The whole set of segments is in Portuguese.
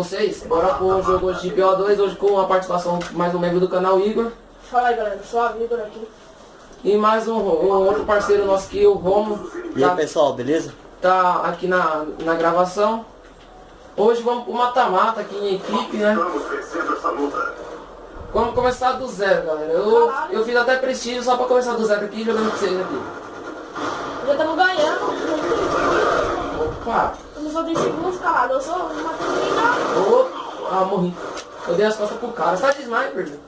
vocês? Bora pro jogo hoje de BO2, hoje com a participação mais um membro do canal, Igor. Fala aí, galera, sou a Igor aqui. E mais um outro parceiro nosso aqui, o Romo. E aí, pessoal, beleza? Tá aqui na gravação. Hoje vamos pro mata-mata aqui em equipe, né? Vamos começar do zero, galera. Eu fiz até prestígio só pra começar do zero aqui, jogando com vocês aqui. Já estamos ganhando. Opa! Eu só tenho segundos, caralho. Eu só não matei ninguém, não. Ah, morri. Eu dei as costas pro cara. Você tá de sniper, velho?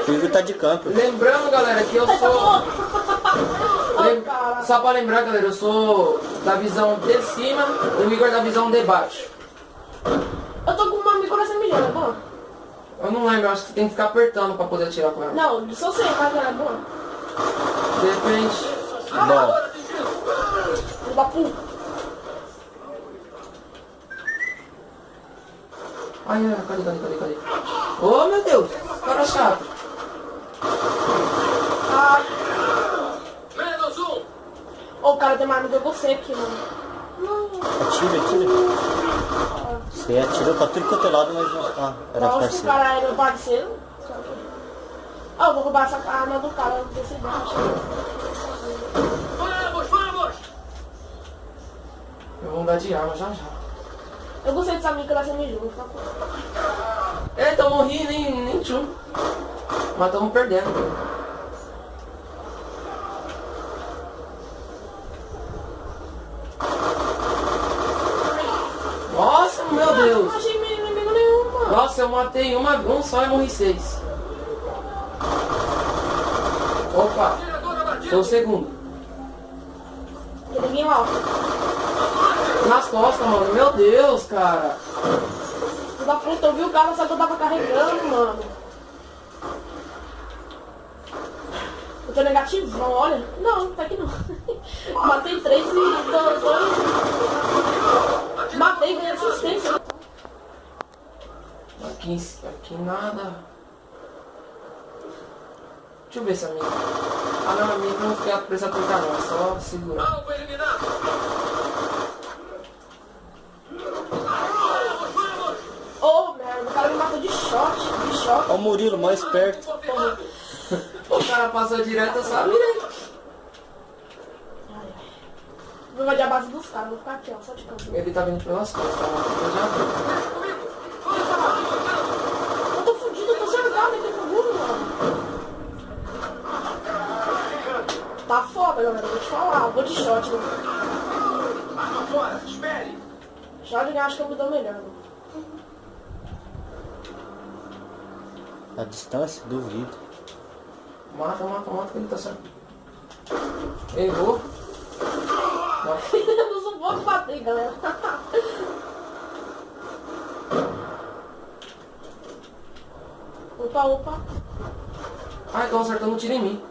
O Igor tá de campo. Lembrando, galera, que eu sou... Só pra lembrar, galera, eu sou da visão de cima e o Igor da visão de baixo. Eu tô com uma amigo nessa milhão, é bom? Eu não lembro, eu acho que você tem que ficar apertando pra poder atirar com ela. Não, só sei, mas é bom. Depende. Bom, Da puta. Ai, cadê? Oh, meu Deus, cara chato. Ah, Menos um! ô, o cara tem mais amigo que você aqui, mano. atira. Você atirou pra tudo quanto é lado, mas não... Ah, era Acho que o parceiro. cara é meu parceiro. Ah, eu vou roubar essa arma do cara desse baixo. Vamos! Eu vou mudar de arma já. Eu gostei dessa amiga nessa milhão, vou ficar com ela. Eita, eu morri, nem tchum. Mas estamos perdendo. Nossa, meu Deus. Não achei inimigo nenhum, mano. Nossa, eu matei um só e morri 6. Opa, sou o segundo. Tem ninguém lá. Nas costas, mano. Meu Deus, cara. Filho da puta, eu vi o cara, só que eu tava carregando, mano. Eu tô negativão, olha. Não, tá aqui não. Matei 3 e 2. Matei e ganhei assistência. Aqui nada. Deixa eu ver se a minha... Ah, não, a minha não precisa apertar não, é só segurar. Alvo eliminado! Ô, merda, o cara me matou de shot. Ó o Murilo, mais perto. Confirmado! O cara passou direto, eu só mirei. Vou invadir a base dos caras, vou ficar aqui, ó, só de canto. Ele tá vindo pelas costas, tá? Eu já vi. Eu tô fudido, eu tô cercado aqui no mundo, mano. Tá foda, galera, vou te falar, vou de shot, né? Arma fora! Espere! Shot eu acho que eu me dou melhor, mano. A distância, duvido. Mata, que ele tá certo. Errou. Eu não vou bater, galera. Opa. Ai, estão acertando um tiro em mim.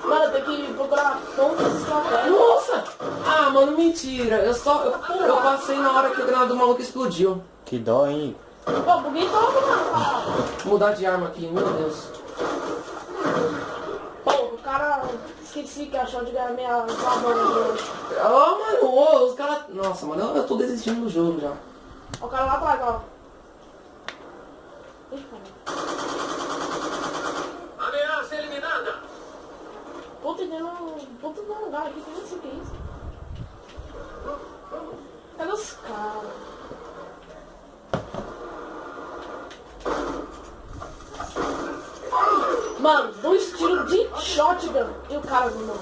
Mano, eu tenho que procurar pontos estratégicos. Nossa! Ah, mano, mentira. Eu passei na hora que o granada do maluco explodiu. Que dó, hein? Pô, buguei todo, mano. Mudar de arma aqui, meu Deus. Pô, o cara... Esqueci que achou de ganhar minha sabana de hoje. Oh, mano, os caras... Nossa, mano, eu tô desistindo do jogo já. Ó, o cara lá atrás, ó. Ih, cara. Ameaça eliminada! Puta, deu um lugar aqui que eu não sei o que é isso. Cadê os caras? Mano, 2 tiros de shotgun. E o cara não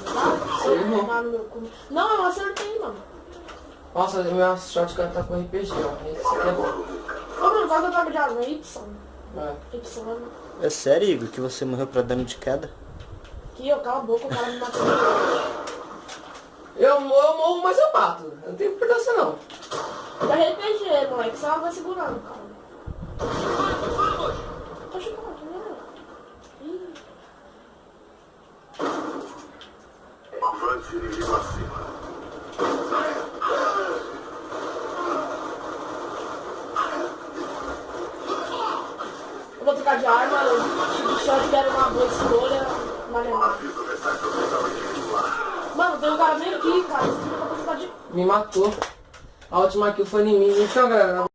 vai no meu cu. Não, eu acertei, mano. Nossa, meu shotgun tá com RPG, ó. Esse aqui é bom. Ô, mano, qual que eu tava de arma? Y. É. Y, mano. É sério, Igor, que você morreu pra dano de queda? Aqui, ó, cala a boca, o cara me matou. Eu morro, mas eu mato. Eu não tenho importância, não. Da RPG, moleque, só vai segurando, cara. Tô chutando, né? Ih. Avante inimigo acima. Eu vou trocar de arma, o shot era uma boa escolha, mas não. Mano, tem um cara bem aqui, cara. Você tem que de... Me matou. A última kill foi em mim. Então, galera,